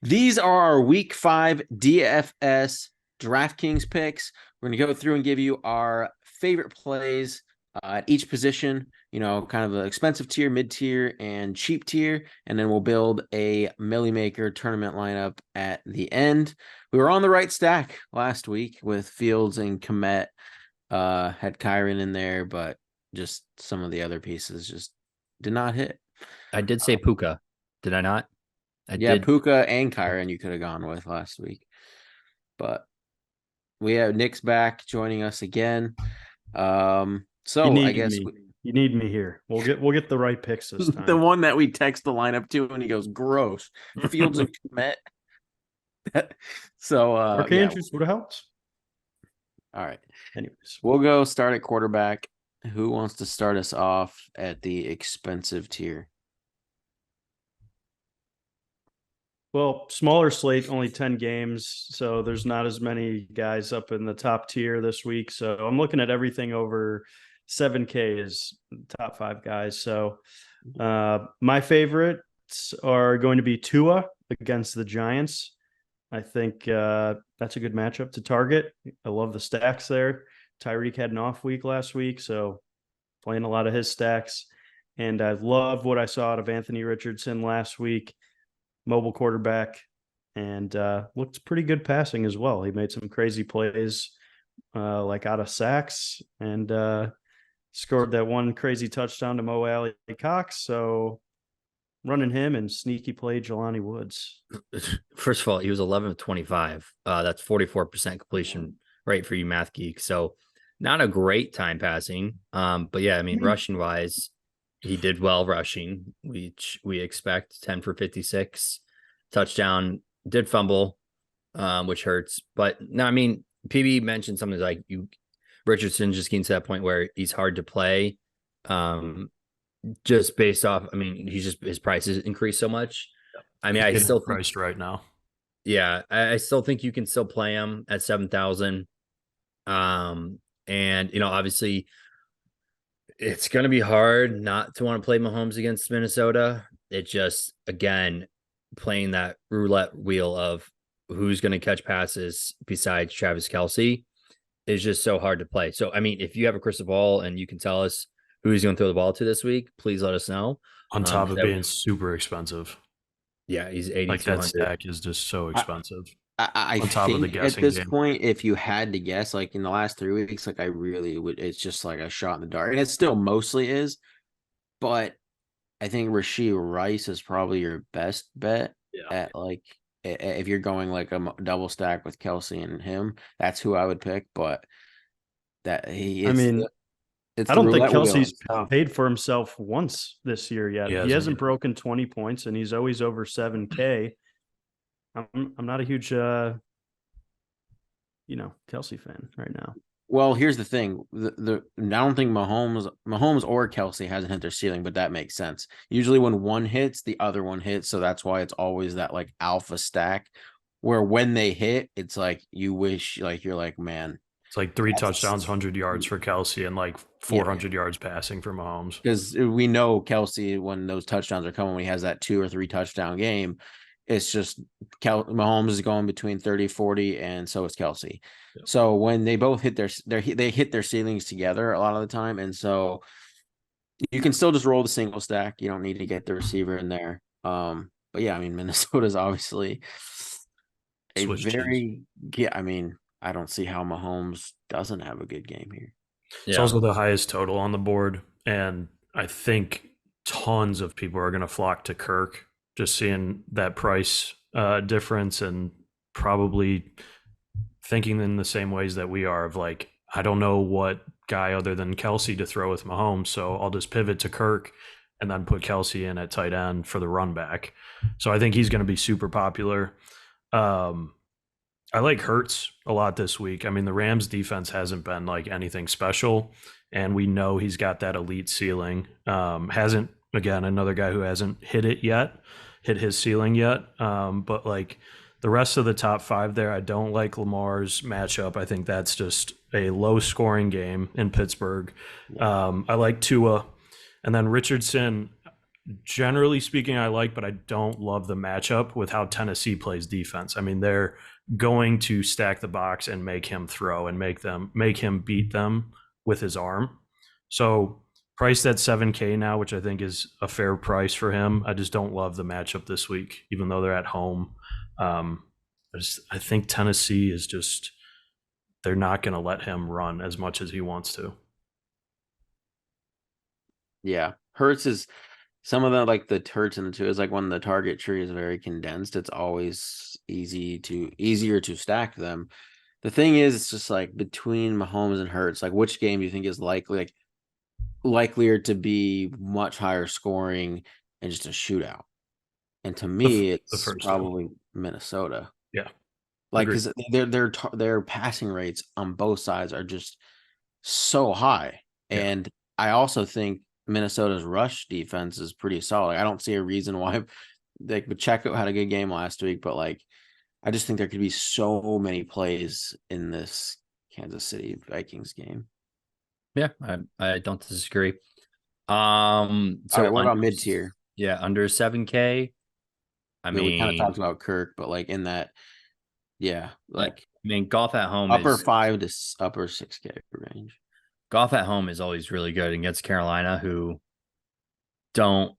These are our week 5 DFS Draftkings picks. We're going to go through and give you our favorite plays at each position, kind of the expensive tier, mid tier, and cheap tier. And then we'll build a Millie Maker tournament lineup at the end. We were on the right stack last week with Fields and Komet. Had Kyron in there, but just some of the other pieces just did not hit. I did say Puka, did I not? I Yeah, did. Puka and Kyron you could have gone with last week. But we have Nick's back joining us again. You So I need guess me. You need me here. We'll get the right picks this the time. one that we text the lineup to and he goes, gross. Fields and Komet. So Archangels would have helped. All right. Anyways, We'll go start at quarterback. Who wants to start us off at the expensive tier? well, smaller slate, only 10 games, so there's not as many guys up in the top tier this week. So I'm looking at everything over 7K as top 5 guys. So my favorites are going to be Tua against the Giants. I think that's a good matchup to target. I love the stacks there. Tyreek had an off week last week, so playing a lot of his stacks. And I love what I saw out of Anthony Richardson last week, mobile quarterback, and looked pretty good passing as well. He made some crazy plays, like out of sacks, and scored that one crazy touchdown to Mo Alley Cox. So running him and sneaky play Jelani Woods. First of all, he was 11 of 25. That's 44% completion rate for you math geeks. So not a great time passing. But yeah, I mean, rushing wise, he did well rushing, which we expect. 10 for 56, touchdown, did fumble, which hurts. But no, I mean, PB mentioned something like Richardson just getting to that point where he's hard to play. Just based off, I mean, his prices increased so much. I mean, I still think, priced right now. yeah, I still think you can still play him at 7,000. And obviously it's going to be hard not to want to play Mahomes against Minnesota. It just, again, playing that roulette wheel of who's going to catch passes besides Travis Kelce is just so hard to play. So, I mean, if you have a crystal ball and you can tell us who he's going to throw the ball to this week, please let us know. On top of being super expensive. Yeah, he's 8,200. Like that stack is just so expensive. I on top of the think at guessing this game. point, if you had to guess, like in the last 3 weeks, like I really would, it's just like a shot in the dark. And it still mostly is, but I think Rashee Rice is probably your best bet at like if you're going like a double stack with Kelce and him, that's who I would pick. But that he is, I mean, it's I the don't think roulette wheel. Kelsey's paid for himself once this year yet. He hasn't broken 20 points, and he's always over 7K. I'm not a huge Kelsey fan right now. Well, here's the thing. I don't think Mahomes or Kelce hasn't hit their ceiling, but that makes sense. Usually when one hits, the other one hits. So that's why it's always that like alpha stack where when they hit, it's like you wish, like you're like, man. It's like 3 touchdowns, 100 yards for Kelce and like 400 yards passing for Mahomes. Because we know Kelce, when those touchdowns are coming, when he has that 2 or 3 touchdown game, it's just Mahomes is going between 30, 40, and so is Kelce. Yep. So when they both hit they hit their ceilings together a lot of the time, and so you can still just roll the single stack. You don't need to get the receiver in there. But yeah, I mean, Minnesota's obviously a I mean, I don't see how Mahomes doesn't have a good game here. It's also the highest total on the board, and I think tons of people are going to flock to Kirk. Just seeing that price difference and probably thinking in the same ways that we are of like, I don't know what guy other than Kelce to throw with Mahomes, so I'll just pivot to Kirk and then put Kelce in at tight end for the run back. So I think he's going to be super popular. I like Hurts a lot this week. I mean, the Rams defense hasn't been like anything special, and we know he's got that elite ceiling. Again, another guy who hasn't hit his ceiling yet. But like the rest of the top 5 there, I don't like Lamar's matchup. I think that's just a low scoring game in Pittsburgh. I like Tua, and then Richardson. generally speaking, I like, but I don't love the matchup with how Tennessee plays defense. I mean, they're going to stack the box and make him throw and make him beat them with his arm. So priced at 7K now, which I think is a fair price for him. I just don't love the matchup this week, even though they're at home. I think Tennessee is just, they're not going to let him run as much as he wants to. Yeah. Hurts is some of the like the Hurts and the two is like when the target tree is very condensed, it's always easier to stack them. The thing is, it's just like between Mahomes and Hurts, like which game do you think is likelier to be much higher scoring and just a shootout? And to me, it's first probably Minnesota. Yeah. Like, because their passing rates on both sides are just so high. And I also think Minnesota's rush defense is pretty solid. I don't see a reason why, like, Pacheco had a good game last week, but like, I just think there could be so many plays in this Kansas City Vikings game. Yeah, I don't disagree. So All right, what about mid tier? Yeah, under 7K. I mean, we kind of talked about Kirk, but like in that, like I mean, Goff at home upper is 5 to upper 6K range. Goff at home is always really good against Carolina, who don't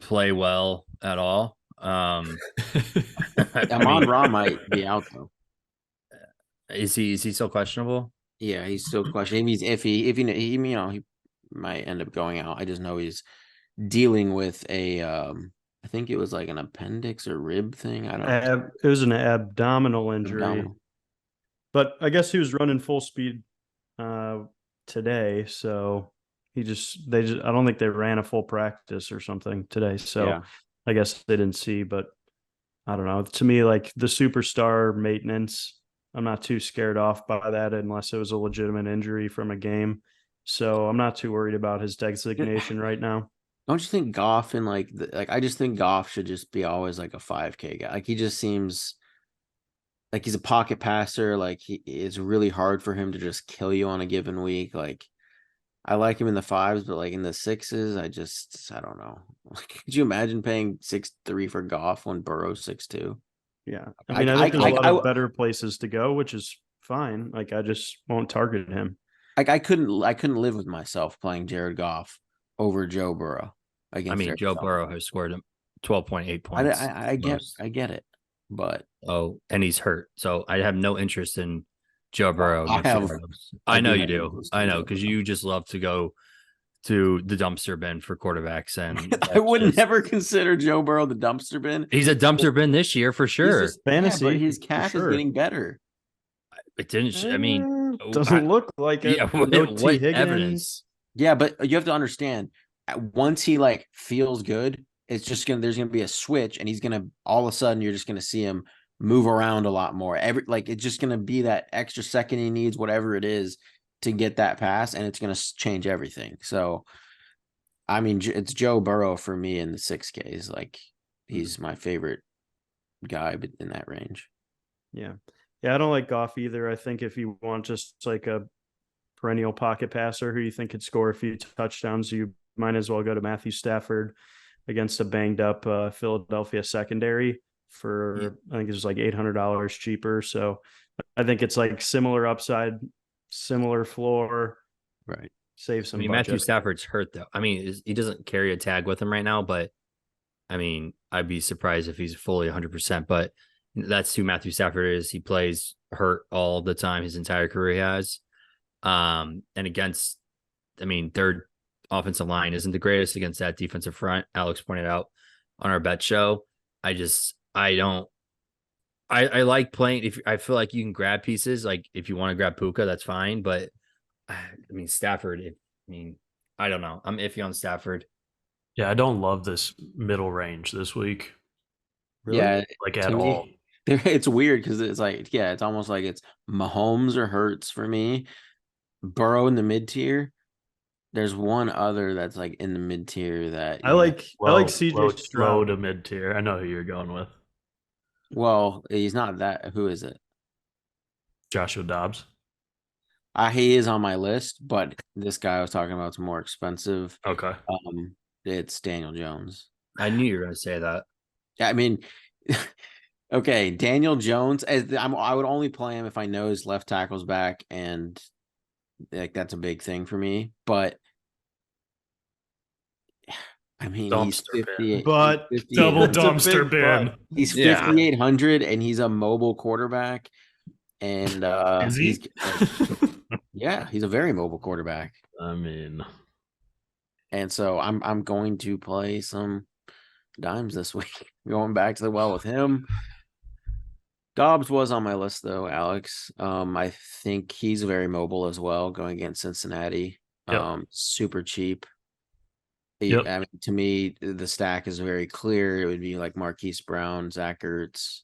play well at all. Amon Ra might be out though. Is he still questionable? Yeah, he's still questioning. He's iffy. He might end up going out. I just know he's dealing with a I think it was like an appendix or rib thing. I don't know. It was an abdominal injury. Abdominal. But I guess he was running full speed today, so I don't think they ran a full practice or something today. So Yeah. I guess they didn't see, but I don't know. To me, like the superstar maintenance, I'm not too scared off by that unless it was a legitimate injury from a game. So I'm not too worried about his designation right now. Don't you think Goff and like I just think Goff should just be always like a 5K guy. Like he just seems like he's a pocket passer. Like it's really hard for him to just kill you on a given week. Like I like him in the 5s, but like in the 6s, I don't know. Could you imagine paying 6.3 for Goff when Burrow's 6.2? Yeah. I mean, I think there's a lot of better places to go, which is fine. Like I just won't target him. Like I couldn't live with myself playing Jared Goff over Joe Burrow. I mean, Joe Burrow has scored 12.8 points. I get it, but and he's hurt, so I have no interest in Joe Burrow. I know you do. I know because you just love to go to the dumpster bin for quarterbacks, and I would never consider Joe Burrow the dumpster bin. He's a dumpster bin this year for sure. Fantasy, but his cash is getting better. It didn't. I mean, doesn't look like it. Yeah, what evidence? Yeah, but you have to understand. Once he like feels good, it's just there's gonna be a switch, and he's gonna all of a sudden you're just gonna see him move around a lot more. It's just gonna be that extra second he needs, whatever it is, to get that pass, and it's gonna change everything. So, I mean, it's Joe Burrow for me in the 6Ks. Like he's my favorite guy, but in that range. Yeah, I don't like Goff either. I think if you want just like a perennial pocket passer who you think could score a few touchdowns, you might as well go to Matthew Stafford against a banged up Philadelphia secondary for I think it's like $800 cheaper. So I think it's like similar upside, similar floor. Right. Save some. Matthew Stafford's hurt though. I mean, he doesn't carry a tag with him right now, but I mean, I'd be surprised if he's fully 100%. But that's who Matthew Stafford is. He plays hurt all the time. His entire career he has. And against, I mean, their offensive line isn't the greatest against that defensive front. Alex pointed out on our bet show. I like playing. If I feel like you can grab pieces, like if you want to grab Puka, that's fine. But I mean, Stafford, I don't know. I'm iffy on Stafford. Yeah, I don't love this middle range this week. Really? Yeah, like at all. It's weird because it's like, it's almost like it's Mahomes or Hurts for me. Burrow in the mid tier. There's one other that's like in the mid tier that I like CJ Stroud. Low to mid tier. I know who you're going with. Well, he's not that. Who is it? Joshua Dobbs. He is on my list, but this guy I was talking about is more expensive. Okay. it's Daniel Jones. I knew you were going to say that. Yeah, I mean, okay, Daniel Jones. I would only play him if I know his left tackle's back, and like that's a big thing for me. But I mean, he's Dumpster bin. 58. But he's 58 Double It's a dumpster big bin. but. He's Yeah. 5,800, and he's a mobile quarterback. And Is he? yeah, he's a very mobile quarterback. I mean, And so I'm going to play some dimes this week. Going back to the well with him. Dobbs was on my list though, Alex. I think he's very mobile as well, going against Cincinnati. Yep. Super cheap. Yep. I mean, to me, the stack is very clear. It would be like Marquise Brown, Zach Ertz.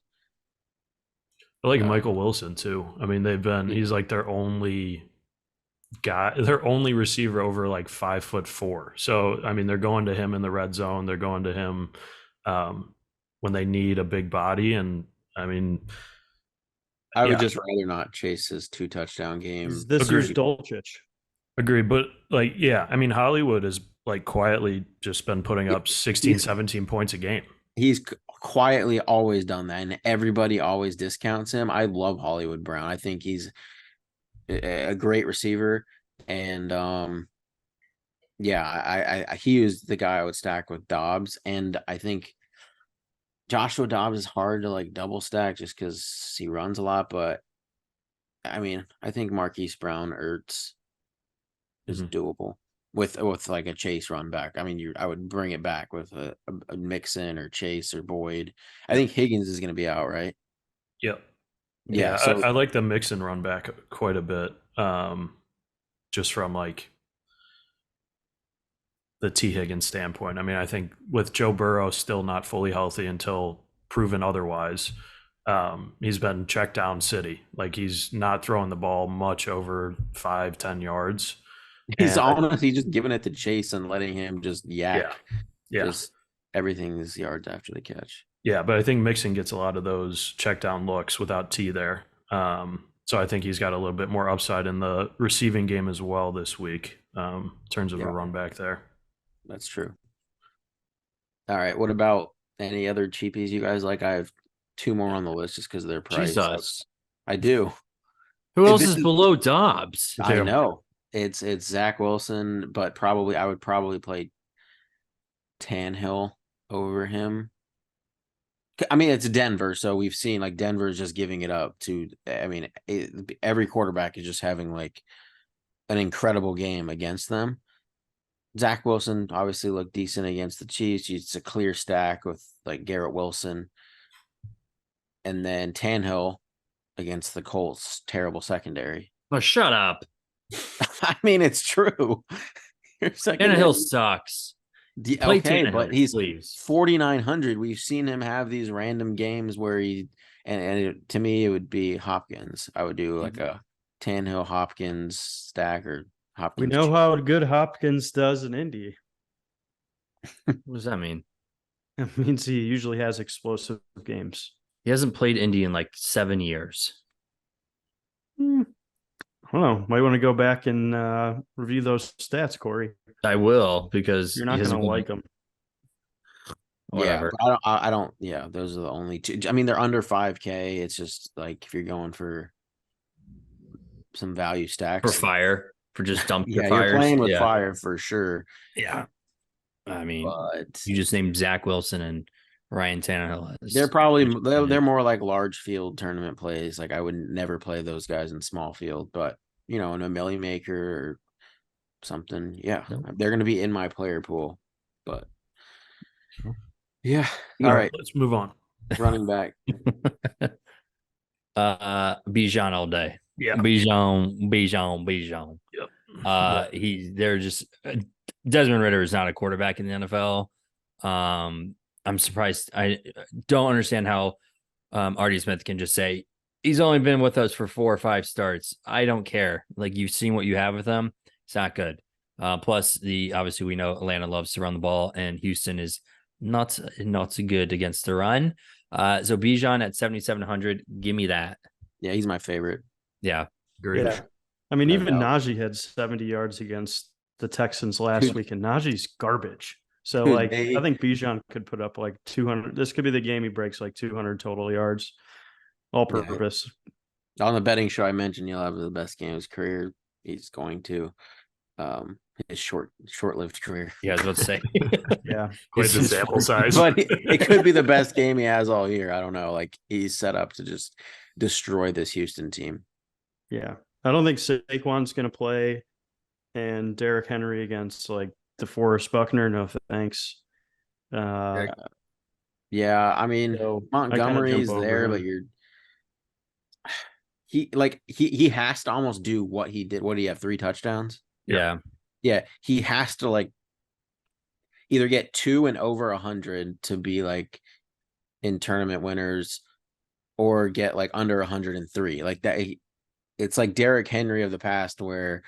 I like Michael Wilson too. I mean, he's like their only guy, their only receiver over like 5'4". So I mean, they're going to him in the red zone. They're going to him when they need a big body. And I mean, I would just rather not chase his 2 touchdown game. He's this year's Dolchich. Agree. But like, yeah, I mean, Hollywood has like quietly just been putting up 16, 17 points a game. He's quietly always done that, and everybody always discounts him. I love Hollywood Brown. I think he's a great receiver, and yeah, he is the guy I would stack with Dobbs, and I think Joshua Dobbs is hard to like double stack just because he runs a lot. But I mean, I think Marquise Brown Ertz is doable with like a Chase run back. I mean, I would bring it back with a Mixon or Chase or Boyd. I think Higgins is going to be out, right? Yep. Yeah. So I like the Mixon run back quite a bit. Just from like the T Higgins standpoint. I mean, I think with Joe Burrow still not fully healthy until proven otherwise, he's been checked down city. Like he's not throwing the ball much over 5-10 yards. He's honestly just giving it to Chase and letting him just yak. Yeah. Just everything is yards after the catch. Yeah, but I think Mixon gets a lot of those check down looks without T there. So I think he's got a little bit more upside in the receiving game as well this week, in terms of a run back there. That's true. All right. What about any other cheapies you guys like? I have 2 more on the list just because of their price. Jesus. I do. Who else is below Dobbs? I know. It's Zach Wilson, but I would probably play Tannehill over him. I mean, it's Denver, so we've seen like Denver is just giving it up to. I mean, every quarterback is just having like an incredible game against them. Zach Wilson obviously looked decent against the Chiefs. It's a clear stack with like Garrett Wilson, and then Tannehill against the Colts. Terrible secondary. Oh, shut up. I mean, it's true. Tannehill sucks. Okay, Tannehill, but he's please. 4,900. We've seen him have these random games where to me, it would be Hopkins. I would do like a Tannehill Hopkins stack or Hopkins. We know how good Hopkins does in Indy. What does that mean? It means he usually has explosive games. He hasn't played Indy in like 7 years. I don't know. Might want to go back and review those stats, Corey. I will, because You're not going to like them. Whatever. Yeah, I don't. Yeah, those are the only 2. I mean, they're under 5K. It's just like if you're going for some value stacks For fire, for just dumpster yeah, fires. you're playing with fire for sure. Yeah. I mean, but you just named Zach Wilson and Ryan Tannehill. They're more like large field tournament plays. Like I would never play those guys in small field, but in a Millie Maker or something, yeah, they're going to be in my player pool. But yeah, all right, let's move on. Running back, Bijan all day. Yeah, Bijan. Yep. They're just Desmond Ridder is not a quarterback in the NFL. I'm surprised. I don't understand how Artie Smith can just say he's only been with us for 4 or 5 starts. I don't care. Like, you've seen what you have with him. It's not good. Plus, obviously we know Atlanta loves to run the ball, and Houston is not so good against the run. So Bijan at 7,700, give me that. Yeah, he's my favorite. Yeah, great. Yeah. I mean, even Najee had 70 yards against the Texans last week, and Najee's garbage. So Dude, like they- I think Bijan could put up like 200. This could be the game he breaks like 200 total yards, all Yeah. purpose. On the betting show, I mentioned he'll have the best game of his career. He's going to his short-lived career. Yeah, I was about to say. Yeah. Quite the It's- sample size. But it could be the best game he has all year. I don't know. Like he's set up to just destroy this Houston team. Yeah. I don't think Saquon's going to play, and Derrick Henry against like DeForest Buckner. No thanks. Yeah, I mean So Montgomery's jump over there, but him. he has to almost do what he did. What do you have? 3 touchdowns? yeah. Yeah, he has to like either get 2 and over 100 to be like in tournament winners, or get like under 103. Like that, it's like Derrick Henry of the past, where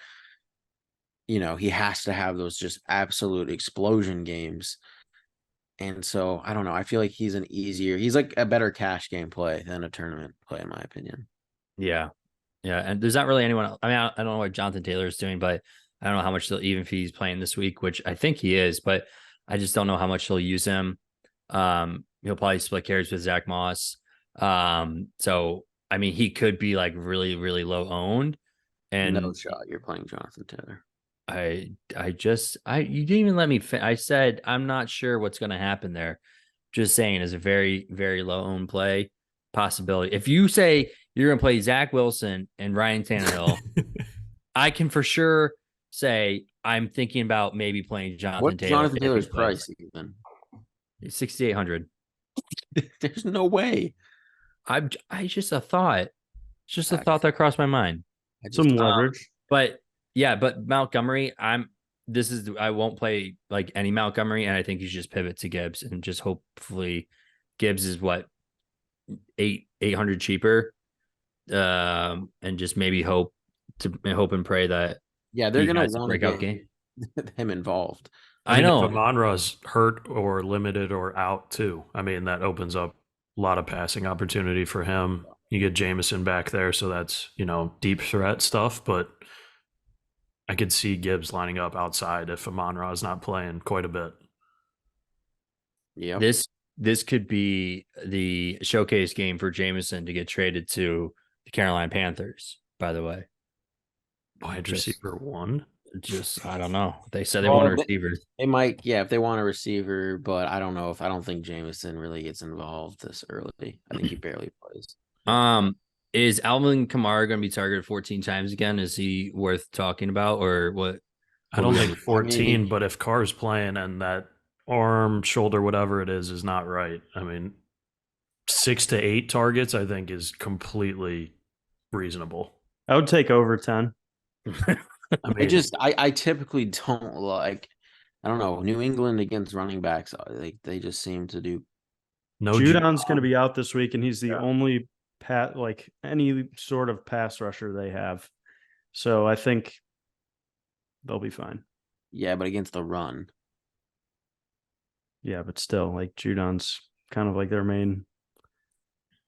he has to have those just absolute explosion games. And so I don't know. I feel like he's like a better cash game play than a tournament play, in my opinion. Yeah. Yeah. And there's not really anyone else. I mean, I don't know what Jonathan Taylor is doing, but I don't know how much even if he's playing this week, which I think he is, but I just don't know how much he'll use him. He'll probably split carries with Zach Moss. So I mean, he could be like really, really low owned. And No shot you're playing Jonathan Taylor. you didn't even let me I said I'm not sure what's going to happen there. Just saying, is a very, very low owned play possibility. If you say you're going to play Zach Wilson and Ryan Tannehill, I can for sure say I'm thinking about maybe playing Jonathan What's Taylor. Jonathan if he Taylor's plays. price even? 6,800. There's no way. I just a thought. It's just a Facts. thought that crossed my mind. Some leverage. But yeah, but Montgomery, I won't play like any Montgomery, and I think you should just pivot to Gibbs and just hopefully Gibbs is what 800 cheaper. And just maybe hope and pray that Yeah, they're he gonna has a want to breakout get him involved. I know. If Amon-Ra's hurt or limited or out too, I mean, that opens up a lot of passing opportunity for him. You get Jameson back there, so that's, deep threat stuff, but I could see Gibbs lining up outside if Amon-Ra's not playing quite a bit. Yeah. This could be the showcase game for Jameson to get traded to the Carolina Panthers, by the way. Wide receiver 1? Just I don't know. They said they Well, want a receiver. They might, if they want a receiver, but I don't know. I don't think Jameson really gets involved this early. I think he barely plays. Is Alvin Kamara going to be targeted 14 times again? Is he worth talking about, or what? I don't think 14, but if Carr's playing and that arm, shoulder, whatever it is not right, I mean, 6 to 8 targets, I think, is completely reasonable. I would take over 10. I mean, I typically don't like. I don't know, New England against running backs. They just seem to do. no Judon's going to be out this week, and he's the only any sort of pass rusher they have. So I think they'll be fine. Yeah, but against the run. Yeah, but still, like Judon's kind of like their main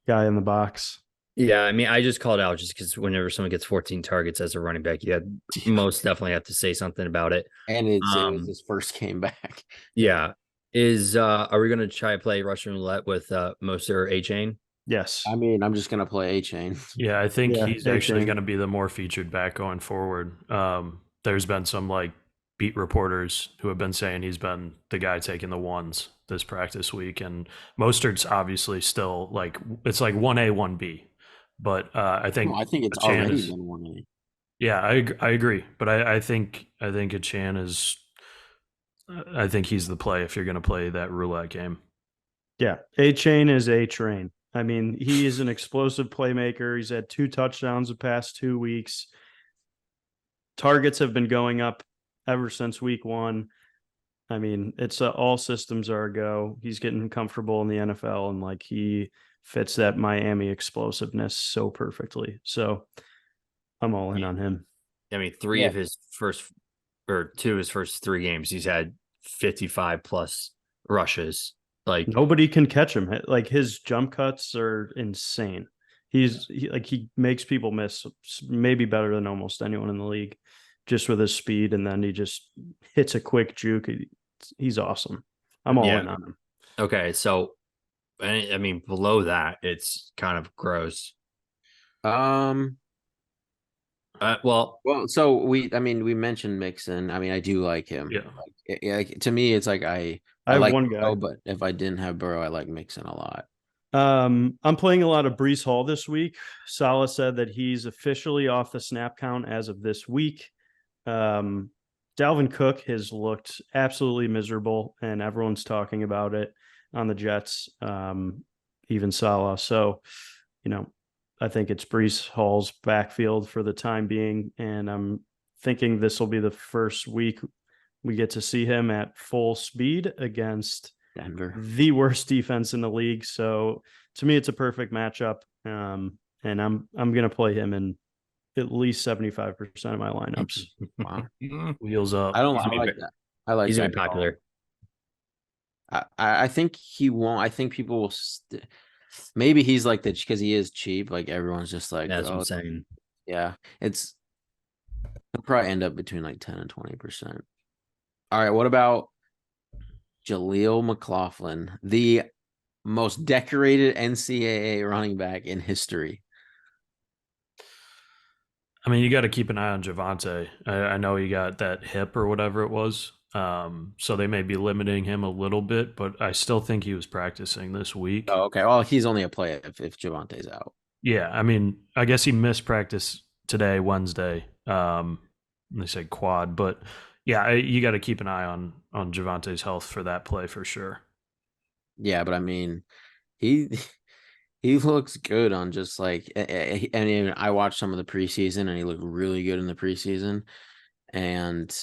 guy in the box. Yeah, I mean, I just called out just because whenever someone gets 14 targets as a running back, you most definitely have to say something about it. And it was his first game back. Yeah. Are we going to try to play Russian roulette with Moser or A-Chain? Yes. I mean, I'm just gonna play A-Chain. Yeah, I think he's actually A-Chain. going to be the more featured back going forward. There's been some beat reporters who have been saying he's been the guy taking the ones this practice week, and Mostert's obviously still it's like 1A, 1B. But I think it's Achane already is, been 1A. Yeah, I agree, but I think Achane is. I think he's the play if you're going to play that roulette game. Yeah, A-Chain is a train. I mean, he is an explosive playmaker. He's had 2 touchdowns the past 2 weeks. Targets have been going up ever since week 1. I mean, it's all systems are a go. He's getting comfortable in the NFL, and he fits that Miami explosiveness so perfectly. So I'm all in on him. I mean, 2 of his first 3 games, he's had 55 plus rushes. Nobody can catch him. His jump cuts are insane. He makes people miss, maybe better than almost anyone in the league, just with his speed. And then he just hits a quick juke. he's awesome. I'm all Yeah. in on him. Okay, so I mean, below that, it's kind of gross. Um, Well, so we mentioned Mixon. I mean, I do like him. Yeah. To me, it's like I I have like one guy. Burrow, but if I didn't have Burrow, I like Mixon a lot. I'm playing a lot of Brees Hall this week. Salah said that he's officially off the snap count as of this week. Dalvin Cook has looked absolutely miserable, and everyone's talking about it on the Jets, even Salah. So, I think it's Brees Hall's backfield for the time being, and I'm thinking this will be the first week we get to see him at full speed against Denver. the worst defense in the league. So to me, it's a perfect matchup. And I'm going to play him in at least 75% of my lineups. Wow. Wheels up. I don't. He's I gonna like be- that. I like he's that. gonna be popular. I think he won't. I think people will. Maybe he's like that because he is cheap. Like everyone's just like, That's what oh, I'm saying. yeah. He'll probably end up between like 10 and 20%. All right. What about Jaleel McLaughlin, the most decorated NCAA running back in history? I mean, you got to keep an eye on Javonte. I know he got that hip or whatever it was. So they may be limiting him a little bit, but I still think he was practicing this week. Oh, okay. Well, he's only a play if Javonte's out. Yeah, I mean, I guess he missed practice today, Wednesday. They say quad, but yeah, you got to keep an eye on Javonte's health for that play for sure. Yeah, but I mean, he he looks good on just like, and even I watched some of the preseason, and he looked really good in the preseason, and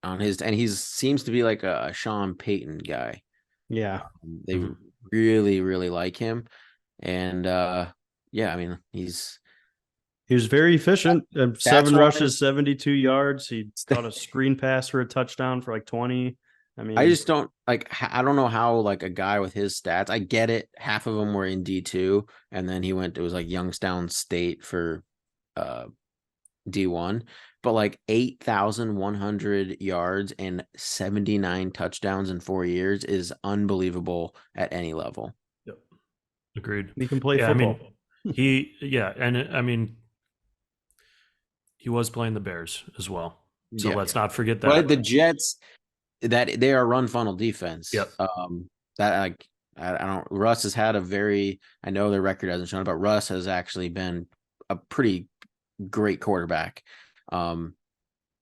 he seems to be like a Sean Payton guy. Yeah. They really, really like him, and yeah, I mean He was very efficient. 7 wise- rushes, 72 yards. He caught a screen pass for a touchdown for like 20. I mean, I just don't like. I don't know how like a guy with his stats. I get it. Half of them were in D2, and then he went. It was like Youngstown State for D1, but like 8,100 yards and 79 touchdowns in 4 years is unbelievable at any level. Yep, agreed. he can play Yeah, football. I mean, he was playing the Bears as well. So Yeah. let's not forget that. But the Jets, that they are run funnel defense. Yep. That like I don't. Russ has had a very. I know their record hasn't shown it, but Russ has actually been a pretty great quarterback.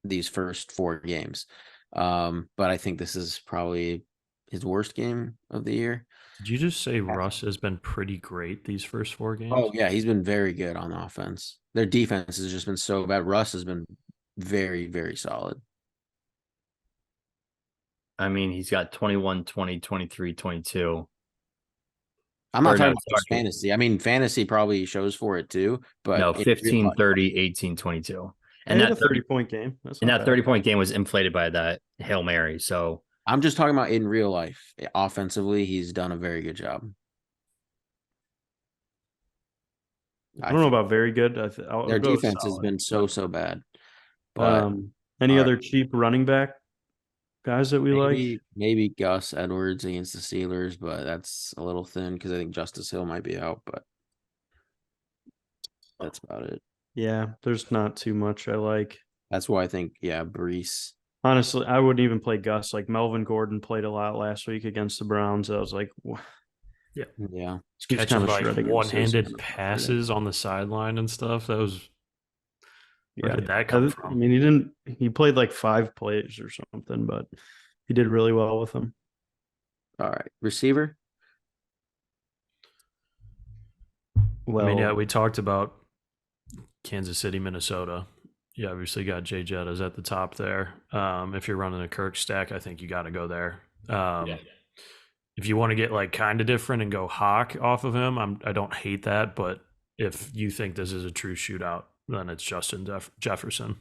These first 4 games. But I think this is probably his worst game of the year. Did you just say Russ has been pretty great these first 4 games? Oh yeah, he's been very good on offense. Their defense has just been so bad. Russ has been very, very solid. I mean, he's got 21, 20, 23, 22. I'm not Or no, talking about just sorry. fantasy. I mean, fantasy probably shows for it too, but No, in real 15, life- 30, 18, 22. And And he had that a 30 30-point game. That's and not that bad. 30-point game was inflated by that Hail Mary. So I'm just talking about in real life. Offensively, he's done a very good job. I don't know about very good. I'll Their go with defense has solid. been so bad. But Any all other right. cheap running back guys that we like? maybe Gus Edwards against the Steelers, but that's a little thin because I think Justice Hill might be out, but that's about it. Yeah, there's not too much I like. That's why I think, yeah, Brees. Honestly, I wouldn't even play Gus. Like Melvin Gordon played a lot last week against the Browns. I was like, Yeah. He was Catching kinda like shredding him, so he's one-handed kinda passes on the sideline and stuff. That was where yeah. did that come I from? mean, he played like 5 plays or something, but he did really well with them. All right. Receiver. Well, I mean, yeah, we talked about Kansas City, Minnesota. You obviously got Jay Jettas at the top there. If you're running a Kirk stack, I think you got to go there. If you want to get like kind of different and go Hawk off of him, I don't hate that. But if you think this is a true shootout, then it's Justin Jefferson.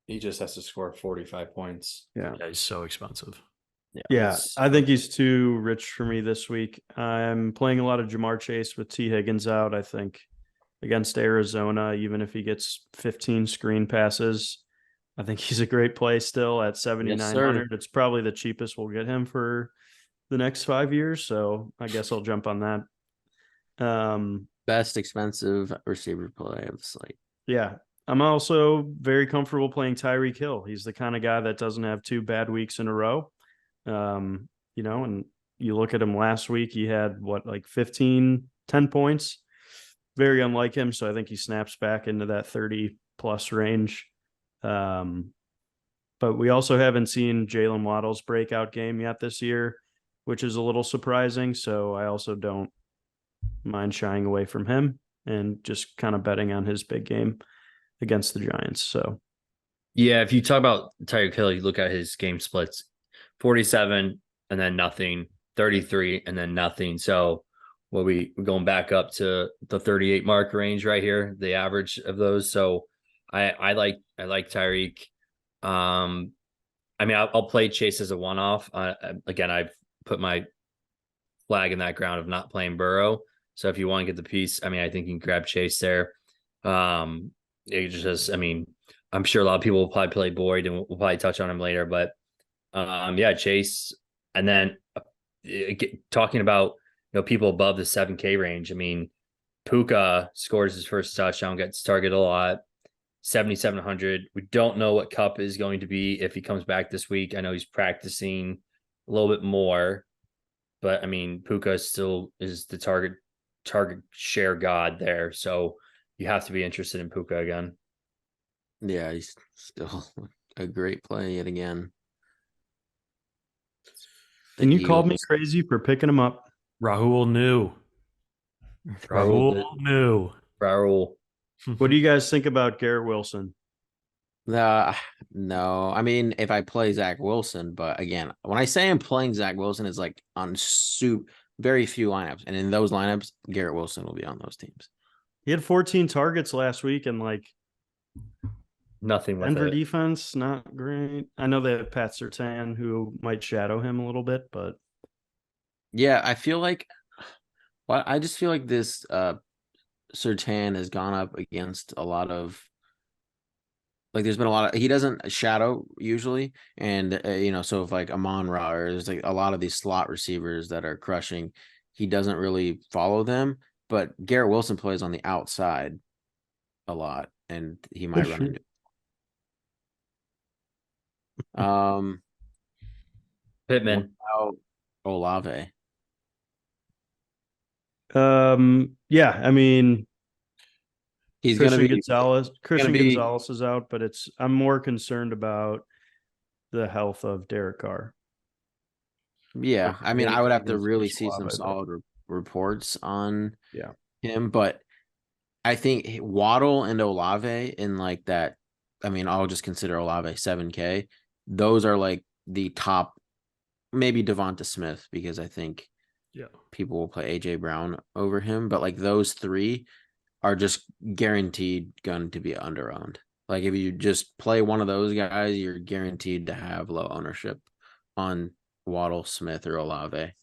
He just has to score 45 points. yeah. Yeah, he's so expensive. Yeah, I think he's too rich for me this week. I'm playing a lot of Jamar Chase with T. Higgins out. I think against Arizona, even if he gets 15 screen passes, I think he's a great play still at 7,900. It's probably the cheapest we'll get him for the next 5 years. So I guess I'll jump on that. Best expensive receiver play of the slate. Yeah. I'm also very comfortable playing Tyreek Hill. He's the kind of guy that doesn't have 2 bad weeks in a row. And you look at him last week, he had like 10 points. Very unlike him. So I think he snaps back into that 30 plus range. But we also haven't seen Jalen Waddle's breakout game yet this year, which is a little surprising. So I also don't mind shying away from him and just kind of betting on his big game against the Giants. So yeah, if you talk about Tyreek Hill, you look at his game splits, 47 and then nothing, 33 and then nothing. So we're going back up to the 38 mark range right here, the average of those. So I like Tyreek. I'll play Chase as a one-off. Again, I've put my flag in that ground of not playing Burrow. So if you want to get the piece, I think you can grab Chase there. I'm sure a lot of people will probably play Boyd, and we'll probably touch on him later. But Chase, and then talking about people above the 7K range. Puka scores his first touchdown, gets targeted a lot. 7,700. We don't know what Kupp is going to be if he comes back this week. I know he's practicing a little bit more, but Puka still is the target share god there. So you have to be interested in Puka again. Yeah, he's still a great play yet again. And you called me crazy for picking him up. Rahul knew. Rahul. What do you guys think about Garrett Wilson? No. If I play Zach Wilson, but again, when I say I'm playing Zach Wilson, it's like on very few lineups, and in those lineups, Garrett Wilson will be on those teams. He had 14 targets last week, and nothing with Denver it. Defense, not great. I know they have Pat Surtain, who might shadow him a little bit, but yeah, I feel like, I just feel like this Surtain has gone up against a lot of, there's been a lot of, he doesn't shadow usually, and so if Amon-Ra, or there's a lot of these slot receivers that are crushing, he doesn't really follow them. But Garrett Wilson plays on the outside a lot, and he might run into it. Pittman. What about Olave? He's Christian going to be Gonzalez. Gonzalez is out, but I'm more concerned about the health of Derek Carr. Yeah, I would have to really see some solid reports on him, but I think Waddle and Olave in that. I'll just consider Olave 7K. Those are the top, maybe Devonta Smith, because I think people will play AJ Brown over him, but those three are just guaranteed going to be under-owned. If you just play one of those guys, you're guaranteed to have low ownership on Waddle, Smith, or Olave.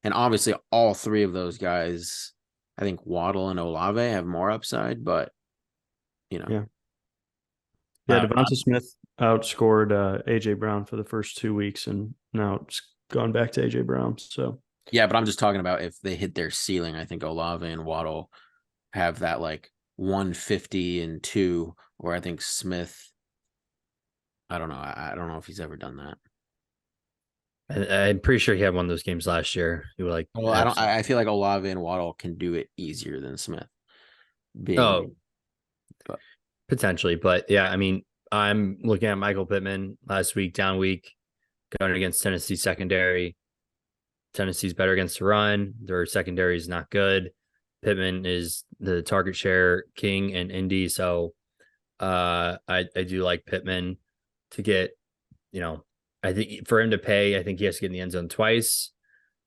And obviously all three of those guys, I think Waddle and Olave have more upside, but Yeah, Devonta Smith outscored AJ Brown for the first 2 weeks, and now it's gone back to AJ Brown. So yeah, but I'm just talking about if they hit their ceiling. I think Olave and Waddle have that 150 and 2, or I think Smith, I don't know. I don't know if he's ever done that. I'm pretty sure he had one of those games last year. You were I feel like Olave and Waddle can do it easier than Smith. Potentially, but yeah, I'm looking at Michael Pittman last week, down week, going against Tennessee secondary. Tennessee's better against the run. Their secondary is not good. Pittman is the target share king in Indy, so I do like Pittman to get. I think for him to pay, I think he has to get in the end zone twice.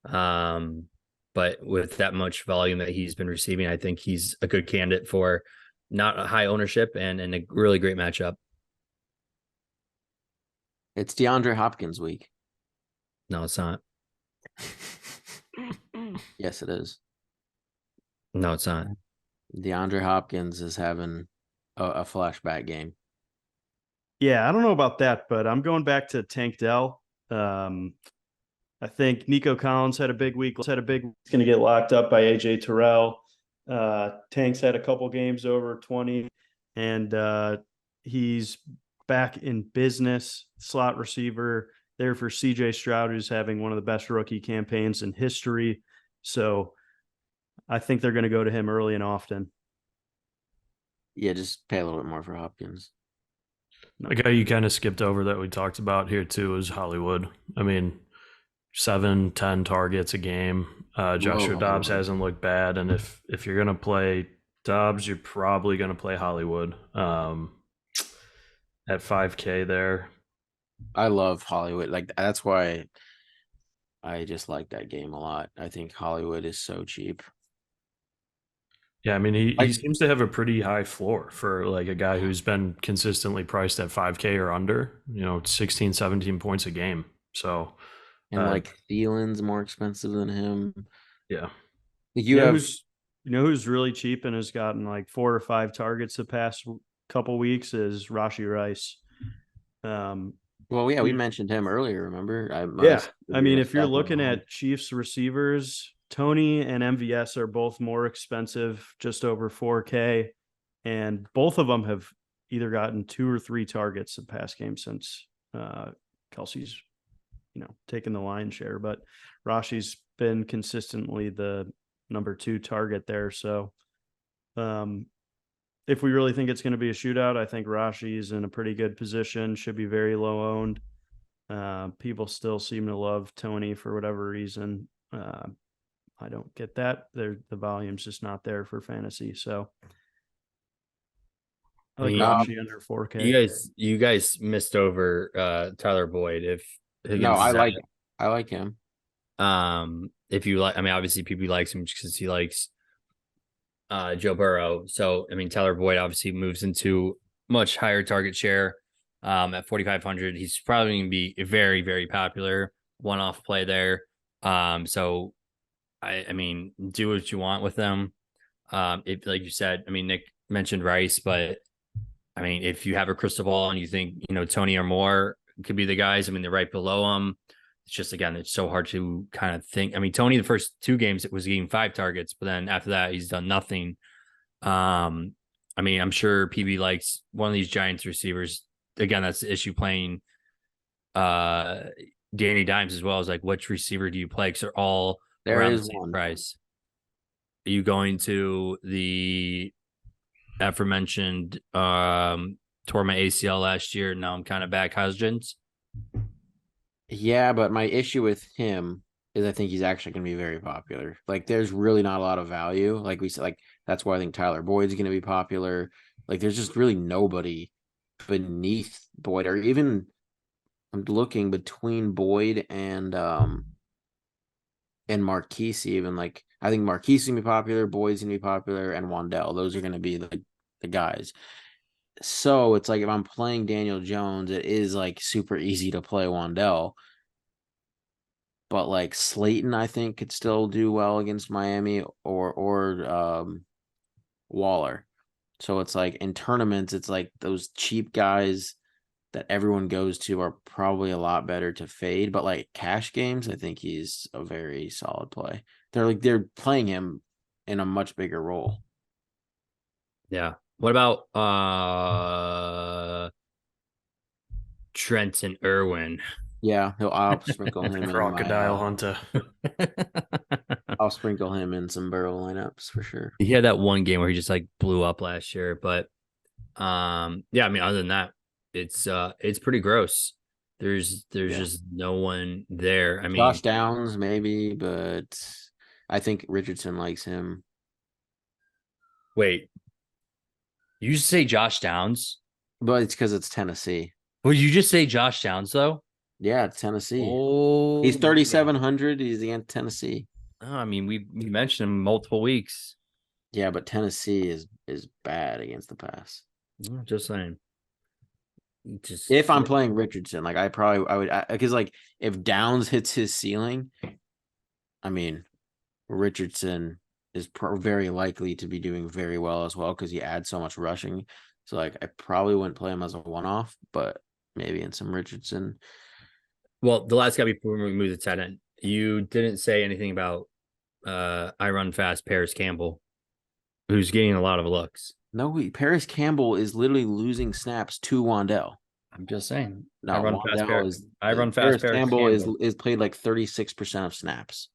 But with that much volume that he's been receiving, I think he's a good candidate for not a high ownership and a really great matchup. It's DeAndre Hopkins week. No, it's not. Yes, it is. No, it's not. DeAndre Hopkins is having a flashback game. Yeah, I don't know about that, but I'm going back to Tank Dell. I think Nico Collins had a big week. He's going to get locked up by AJ Terrell. Tank's had a couple games over 20, and he's back in business. Slot receiver there for CJ Stroud, who's having one of the best rookie campaigns in history. So I think they're going to go to him early and often. Yeah, just pay a little bit more for Hopkins. A guy you kind of skipped over that we talked about here too is Hollywood. I mean, 7-10 targets a game. Joshua Dobbs hasn't looked bad, and if you're gonna play Dobbs, you're probably gonna play Hollywood at 5K there. I love Hollywood. Like, that's why I just like that game a lot. I think Hollywood is so cheap. Yeah, I mean, he seems to have a pretty high floor for like a guy who's been consistently priced at 5K or under, 16, 17 points a game. So, and like Thielen's more expensive than him. Yeah. You know who's really cheap and has gotten like 4 or 5 targets the past couple weeks is Rashee Rice. Well, yeah, we mentioned him earlier, remember? I mean, if you're looking at Chiefs receivers, Tony and MVS are both more expensive, just over 4K, and both of them have either gotten 2 or 3 targets the past game since Kelsey's, taken the lion's share. But Rashi's been consistently the number 2 target there. So if we really think it's going to be a shootout, I think Rashi's in a pretty good position, should be very low owned. People still seem to love Tony for whatever reason. I don't get that. The volume's just not there for fantasy. So I like Rashi under 4K. You guys missed over Tyler Boyd. If Higgins I like him. If you like, I mean, obviously PB likes him because he likes Joe Burrow. So I mean, Tyler Boyd obviously moves into much higher target share. At 4,500, he's probably going to be a very, very popular one-off play there. So I mean, do what you want with them. If, like you said, I mean, Nick mentioned Rice, but I mean, if you have a crystal ball and you think, Tony or Moore could be the guys, I mean, they're right below them. It's just, again, it's so hard to kind of think. I mean, Tony, the first 2 games, it was getting 5 targets, but then after that, he's done nothing. I mean, I'm sure PB likes one of these Giants receivers. Again, that's the issue playing Danny Dimes as well, as like, which receiver do you play? Because they're all around the same price. Are you going to the aforementioned tore my ACL last year? Now I'm kind of back Cousins. Yeah, but my issue with him is I think he's actually going to be very popular. Like, there's really not a lot of value. Like we said, like, that's why I think Tyler Boyd's going to be popular. Like, there's just really nobody beneath Boyd, or even I'm looking between Boyd and Marquise. Even, like, I think Marquise is gonna be popular, Boyd's gonna be popular, and Wandell. Those are gonna be the guys. So it's like, if I'm playing Daniel Jones, it is like super easy to play Wandell. But like Slayton, I think, could still do well against Miami or Waller. So it's like, in tournaments, it's like those cheap guys that everyone goes to are probably a lot better to fade. But like cash games, I think he's a very solid play. They're playing him in a much bigger role. Yeah. What about Trenton Irwin? Yeah, I'll sprinkle him in Crocodile Hunter. I'll sprinkle him in some Burrow lineups for sure. He had that one game where he just like blew up last year, but yeah, I mean, other than that, it's pretty gross. There's just no one there. I mean, Josh Downs maybe, but I think Richardson likes him. Wait, you just say Josh Downs? But it's because it's Tennessee. Would you just say Josh Downs though? Yeah, it's Tennessee. Oh, he's 3,700. He's against Tennessee. Oh, I mean, we mentioned him multiple weeks. Yeah, but Tennessee is bad against the pass. Just saying. If I'm playing Richardson, like, I would, because like, if Downs hits his ceiling, I mean, Richardson is very likely to be doing very well as well, because he adds so much rushing. So like I probably wouldn't play him as a one-off, but maybe in some Richardson. Well, the last guy before we move to tight end, you didn't say anything about I run fast Paris Campbell, who's getting a lot of looks. No, Paris Campbell is literally losing snaps to Wandell. I'm just saying. No, I run fast Paris. I run fast Paris Campbell Campbell. is played like 36% of snaps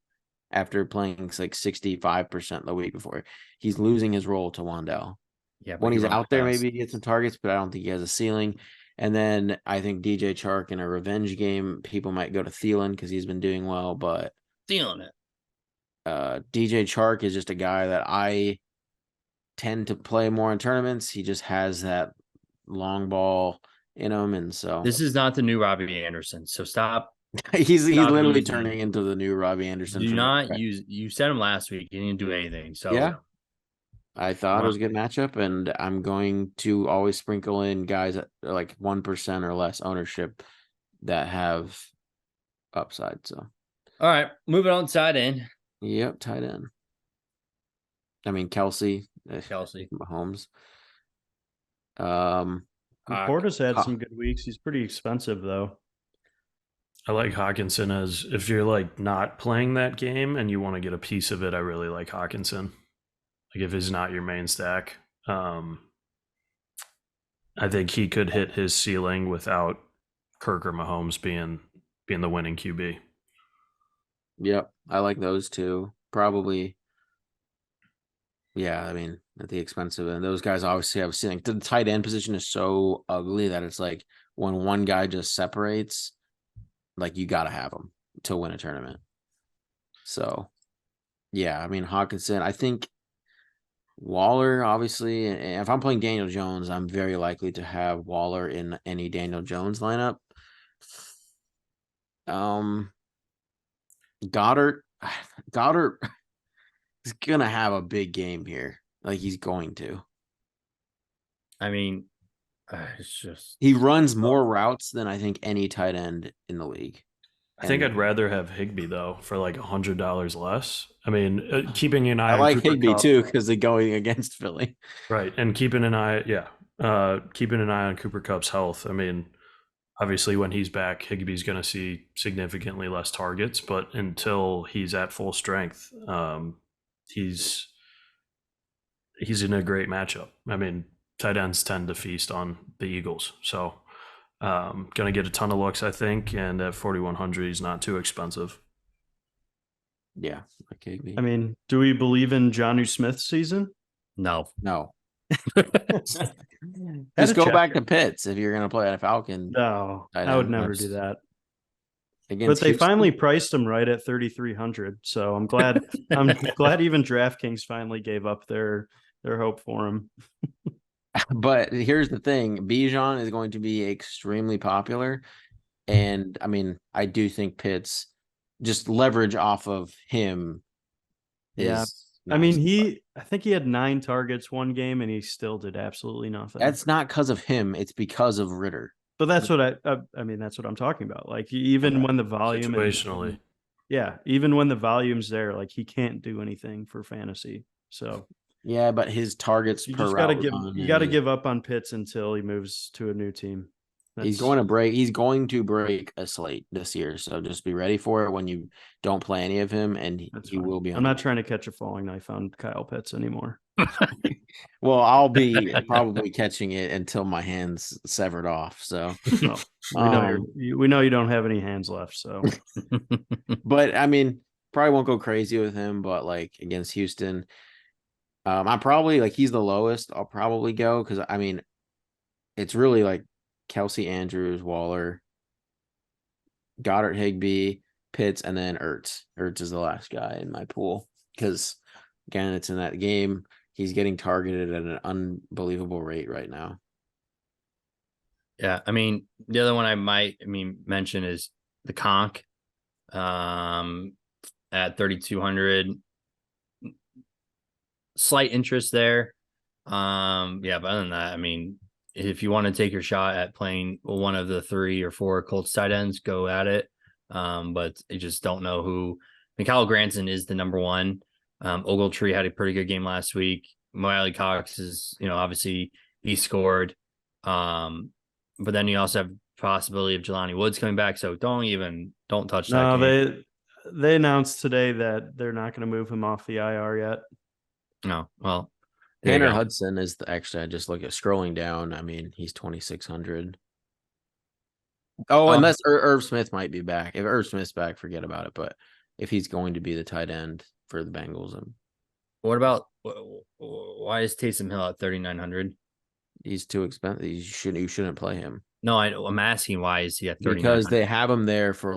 after playing like 65% the week before. He's losing his role to Wandell. Yeah, When he he's runs out there, fast. maybe he gets some targets, but I don't think he has a ceiling. And then I think DJ Chark in a revenge game, people might go to Thielen because he's been doing well, but Stealing it. DJ Chark is just a guy that I tend to play more in tournaments. He just has that long ball in him, and so This is not the new Robbie Anderson. So stop. he's stop literally using turning into the new Robbie Anderson. Do for me. not use. You said him last week. He didn't do anything. So Yeah. I thought it was a good matchup, and I'm going to always sprinkle in guys at like 1% or less ownership that have upside. So, all right, moving on side end. yep, tight end. I mean, Kelsey, Mahomes. Laporta's had Hawk. some good weeks. He's pretty expensive though. I like Hawkinson as if you're like not playing that game and you want to get a piece of it. I really like Hawkinson. Like if he's not your main stack, I think he could hit his ceiling without Kirk or Mahomes being the winning QB. Yep, I like those two. Probably. Yeah, I mean, at the expensive end, those guys obviously have a ceiling. The tight end position is so ugly that it's like when one guy just separates, like you got to have him to win a tournament. So, yeah, I mean, Hawkinson, I think Waller, obviously, and if I'm playing Daniel Jones, I'm very likely to have Waller in any Daniel Jones lineup. Goddard is gonna have a big game here. Like he's going to. I mean, it's just He runs more routes than I think any tight end in the league. I think I'd rather have Higbee though for like $100 less. I mean, keeping an eye. I on like Cooper Higbee Kupp, too because they're going against Philly. right? And keeping an eye, keeping an eye on Cooper Kupp's health. I mean, obviously when he's back, Higbee's going to see significantly less targets, but until he's at full strength, he's in a great matchup. I mean, tight ends tend to feast on the Eagles, so. Going to get a ton of looks, I think, and at 4,100, he's not too expensive. Yeah, like Higbee. I mean, do we believe in Jonnu Smith's season? no. Just go back to Pitts if you're going to play at a Falcon. No, I would never do that. But they finally priced him right at 3,300. So I'm glad. I'm glad even DraftKings finally gave up their hope for him. But here's the thing: Bijan is going to be extremely popular, and I mean, I do think Pitts just leverage off of him. Yeah, I mean, I think he had 9 targets one game, and he still did absolutely nothing. That's not because of him; it's because of Ritter. But that's what I mean. That's what I'm talking about. Like even when the volume situationally, even when the volume's there, like he can't do anything for fantasy. So. Yeah, but his targets you per just route. You got to give up on Pitts until he moves to a new team. He's going to break a slate this year. So just be ready for it when you don't play any of him, and he will be. I'm not trying to catch a falling knife on Kyle Pitts anymore. Well, I'll be probably catching it until my hands severed off. So we know you don't have any hands left. So, but I mean, probably won't go crazy with him. But like against Houston. I'm probably like he's the lowest. I'll probably go because I mean, it's really like Kelsey, Andrews, Waller, Goddard, Higbee, Pitts, and then Ertz. Ertz is the last guy in my pool because again, it's in that game. He's getting targeted at an unbelievable rate right now. Yeah, I mean, the other one I might mention is the Conk, at 3,200. Slight interest there. Yeah, but other than that, I mean, if you want to take your shot at playing one of the 3 or 4 Colts tight ends, go at it. But you just don't know who. Kyle Granson is the number 1. Ogletree had a pretty good game last week. Mo Alley Cox is, obviously He scored. But then you also have possibility of Jelani Woods coming back. So don't touch that No, game. they announced today that they're not going to move him off the IR yet. No, well, there you Tanner go. Hudson is actually, I just look at scrolling down. I mean, he's 2,600. Oh, unless Irv Smith might be back. If Irv Smith's back, forget about it. But if he's going to be the tight end for the Bengals, What about why is Taysom Hill at 3,900? he's too expensive. You shouldn't play him. No, I'm asking why is he at 3,900? Because they have him there for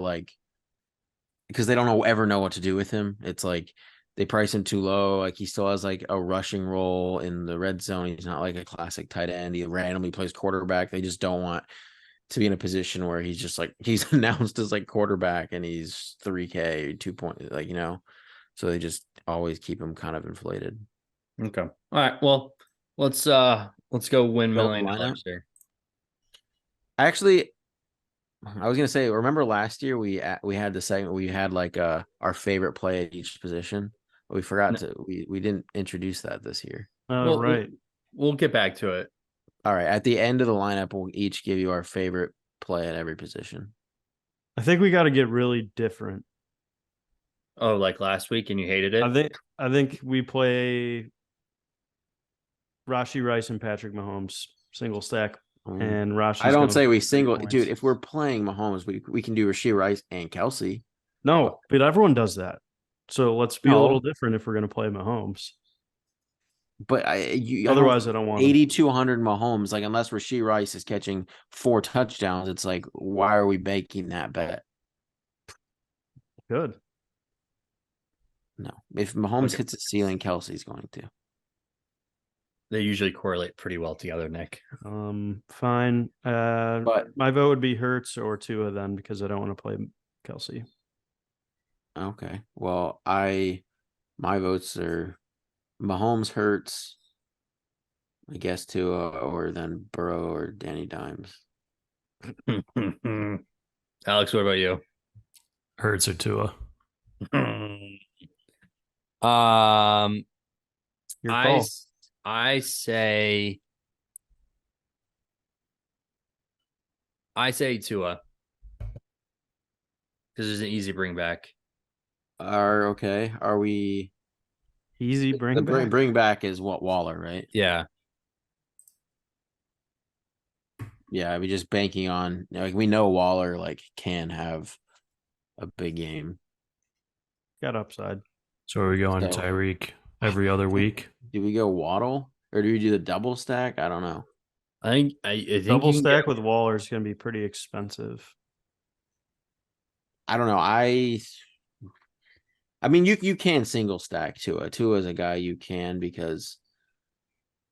because they don't ever know what to do with him. It's like they price him too low. Like he still has like a rushing role in the red zone. He's not like a classic tight end. He randomly plays quarterback. They just don't want to be in a position where he's just like he's announced as like quarterback and he's 3K 2 point so they just always keep him kind of inflated. Okay. All right. Well, let's go win $1 million here. Actually, I was gonna say, remember last year we had the segment we had like our favorite play at each position. We forgot we didn't introduce that this year. Oh, right. We'll get back to it. All right. At the end of the lineup, we'll each give you our favorite play at every position. I think we got to get really different. Oh, like last week and you hated it? I think we play Rashee Rice and Patrick Mahomes single stack, and Rashi. I don't say we single, dude. If we're playing Mahomes, we can do Rashee Rice and Kelsey. No, but everyone does that. So let's be a little different if we're going to play Mahomes. But otherwise, I don't want 8,200 Mahomes. Like unless Rashee Rice is catching 4 touchdowns, it's like why are we making that bet? Good. No, if Mahomes hits a ceiling, Kelsey's going to. They usually correlate pretty well together, Nick. Fine. But my vote would be Hurts or Tua then because I don't want to play Kelsey. Okay. Well, my votes are Mahomes, Hurts, I guess Tua, or then Burrow or Danny Dimes. Alex, what about you? Hurts or Tua? Your call. I say Tua because it's an easy bring back. Are we easy bring back? Bring back is what, Waller, right? Yeah. Yeah, we just banking on like we know Waller can have a big game. Got upside. So are we going Tyreek every other week? Do we go Waddle or do we do the double stack? I don't know. I think double stack with Waller is going to be pretty expensive. I don't know. I mean, you can single stack Tua. Tua is a guy you can because.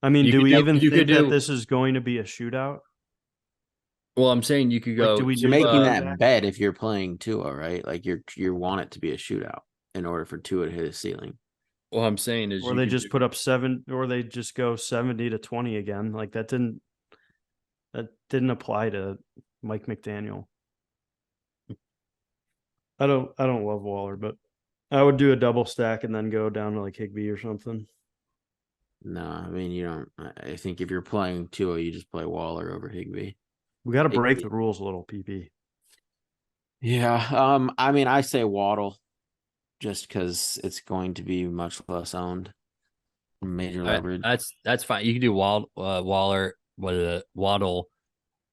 I mean, do we even think that this is going to be a shootout? Well, I'm saying you could go. You're making that bet if you're playing Tua, right? Like you want it to be a shootout in order for Tua to hit his ceiling. What I'm saying is, or they just put up 7, or they just go 70-20 again. Like that didn't apply to Mike McDaniel. I don't love Waller, but I would do a double stack and then go down to like Higbee or something. No, I mean you don't. I think if you're playing Tua, you just play Waller over Higbee. We got to break the rules a little, PP. Yeah. I mean, I say Waddle, just because it's going to be much less owned. Major leverage. That's fine. You can do Waller with a Waddle,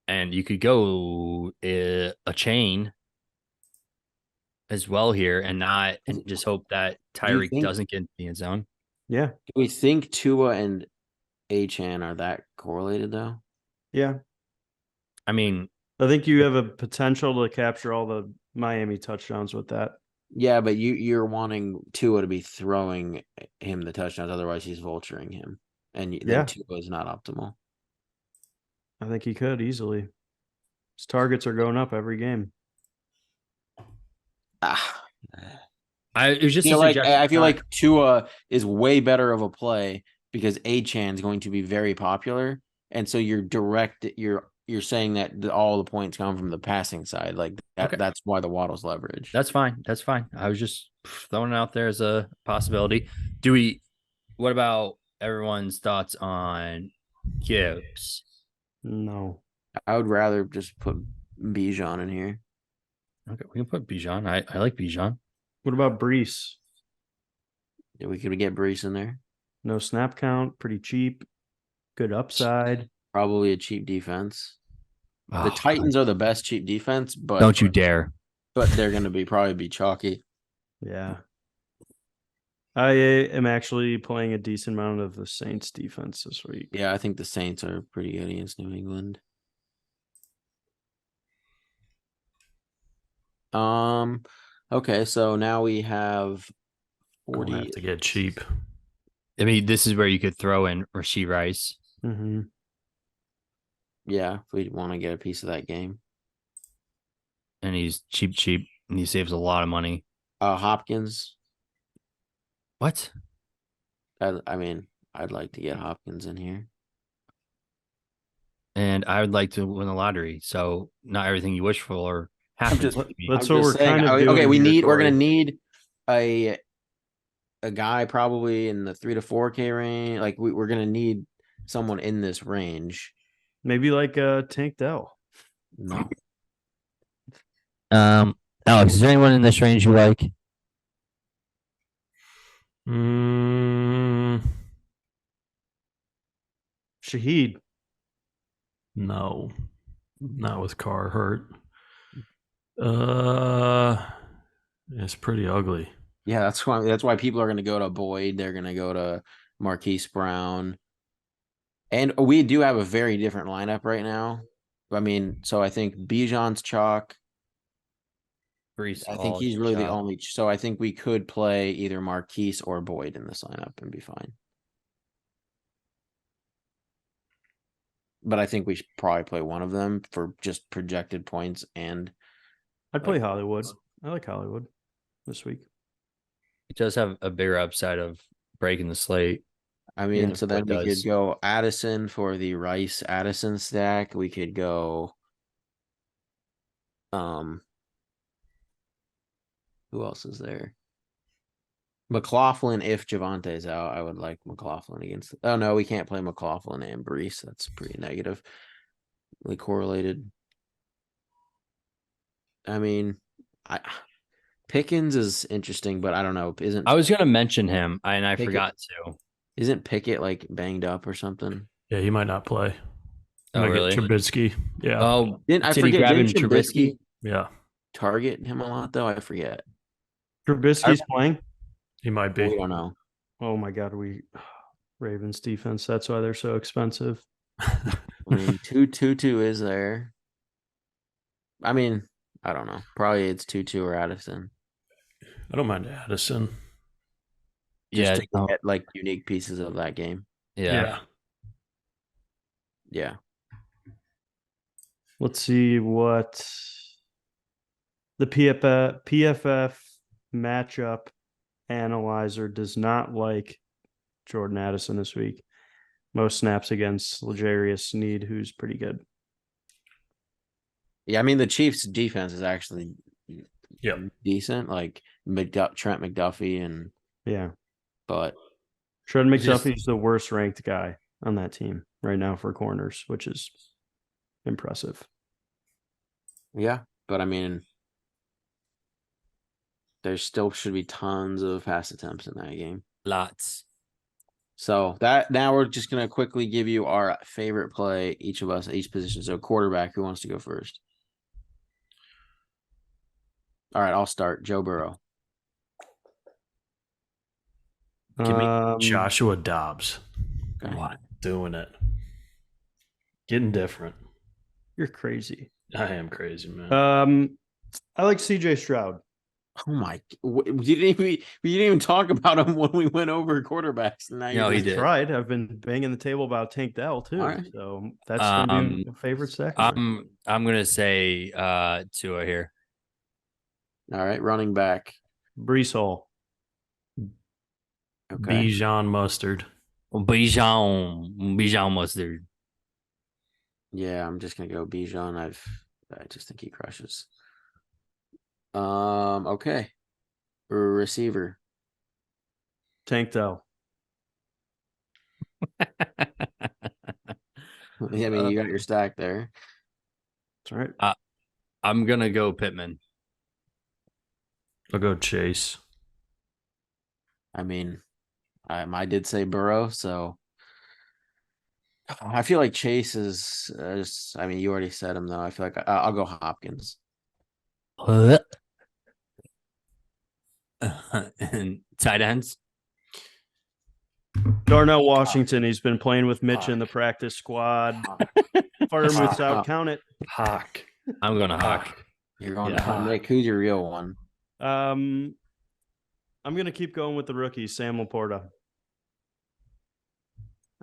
and you could go a chain as well here, and just hope that Tyreek doesn't get in the end zone. Yeah. Do we think Tua and Achane are that correlated though? Yeah. I mean, I think you have a potential to capture all the Miami touchdowns with that. Yeah, but you're wanting Tua to be throwing him the touchdowns, otherwise he's vulturing him, and then Tua is not optimal. I think he could easily. His targets are going up every game. I feel like Tua is way better of a play because Achane is going to be very popular, and so you're saying that all the points come from the passing side. Like that, that's why the Waddle's leverage. That's fine. I was just throwing it out there as a possibility. What about everyone's thoughts on Gibbs. No. I would rather just put Bijan in here. Okay, we can put Bijan. I like Bijan. What about Brees? Yeah, we could get Brees in there. No snap count, pretty cheap, good upside. Probably a cheap defense. Oh, The Titans are the best cheap defense, but don't you dare. but they're going to probably be chalky. Yeah. I am actually playing a decent amount of the Saints defense this week. Yeah, I think the Saints are pretty good against New England. Okay, so now we have Gonna 40. have to get cheap. I mean, this is where you could throw in Rashee Rice. Mm-hmm. Yeah, if we want to get a piece of that game. And he's cheap, and he saves a lot of money. Hopkins. What? I mean, I'd like to get Hopkins in here. And I would like to win the lottery. So not everything you wish for happens. just- to me. Let's- I'm what just we're kind of doing okay, here, we're gonna Corey. need a guy probably in the 3 to 4K range. Like we're gonna need someone in this range. Maybe like Tank Dell. No. Alex, is there anyone in this range you like? Shaheed. No, not with Carr hurt. It's pretty ugly. Yeah, that's why people are gonna go to Boyd. They're gonna go to Marquise Brown. And we do have a very different lineup right now. I mean, so I think Bijan's chalk. Brees I think Hall, he's really the Shaw. only. So I think we could play either Marquise or Boyd in this lineup and be fine. But I think we should probably play one of them for just projected points. And I'd play Like- Hollywood. I like Hollywood this week. He does have a bigger upside of breaking the slate. I mean, Yeah, so then it we does. could go Addison for the Rice Addison stack. We could go. Who else is there? McLaughlin, if Javante's out, I would like McLaughlin against. Oh no, we can't play McLaughlin and Brees. That's pretty negatively correlated. I mean, Pickens is interesting, but I don't know. I was gonna mention him, and I Pickett- forgot to. Isn't Pickett like banged up or something? Yeah, he might not play. Oh, Might get really? Trubisky. Yeah. Oh, Didn't I did he forget? grab him Didn't Trubisky? Yeah, target him a lot though? I forget. Trubisky's playing. he might We be. don't know. Oh my God, Ravens defense. That's why they're so expensive. I mean, 2-2-2 is there. I mean, I don't know. Probably it's 2-2 or Addison. I don't mind Addison. Yeah, Just to get like unique pieces of that game. yeah. Yeah. Let's see what the PFF matchup analyzer does not like Jordan Addison this week. Most snaps against L'Jarius Sneed, who's pretty good. Yeah, I mean the Chiefs defense is actually Yep. decent. Like Trent McDuffie and Yeah. but Trent He's just- McDuffie's the worst ranked guy on that team right now for corners, which is impressive. yeah, but I mean there still should be tons of pass attempts in that game. Lots. So that now we're just gonna quickly give you our favorite play, each of us, each position. So quarterback, who wants to go first? All right, I'll start. Joe Burrow. Give me Joshua Dobbs. Okay. What? Doing it. Getting different. You're crazy. I am crazy, man. I like CJ Stroud. Oh my! We didn't even talk about him when we went over quarterbacks. And now No, he just- did. Tried. I've been banging the table about Tank Dell too. All right. So that's gonna be my favorite secondary. I'm gonna say Tua here. All right, running back. Brees Hall. Okay. Bijan Mustard. Bijan Mustard. Yeah, I'm just gonna go Bijan. I just think he crushes. Okay. Receiver. Tank Dell. I mean, you got your stack there. That's all right. I'm gonna go Pittman. I'll go Chase. I mean, I did say Burrow, so I feel like Chase is. I mean, you already said him though. I feel like I'll go Hopkins. And tight ends. Darnell Washington, he's been playing with Mitch in the practice squad. Firemoose out, count it. Hawk. I'm gonna Hawk. You're going Yeah. to Nick. Who's your real one? I'm gonna keep going with the rookie, Sam Laporta.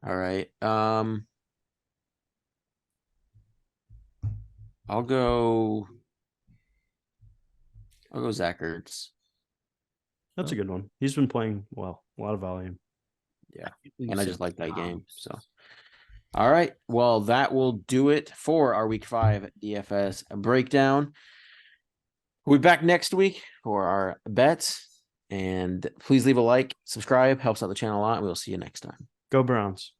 All right. I'll go Zach Ertz. That's a good one. He's been playing well, a lot of volume. Yeah. And I just like that game. So, all right. Well, that will do it for our week 5 DFS breakdown. We'll be back next week for our bets. And please leave a like, subscribe, helps out the channel a lot. And we'll see you next time. Go Browns.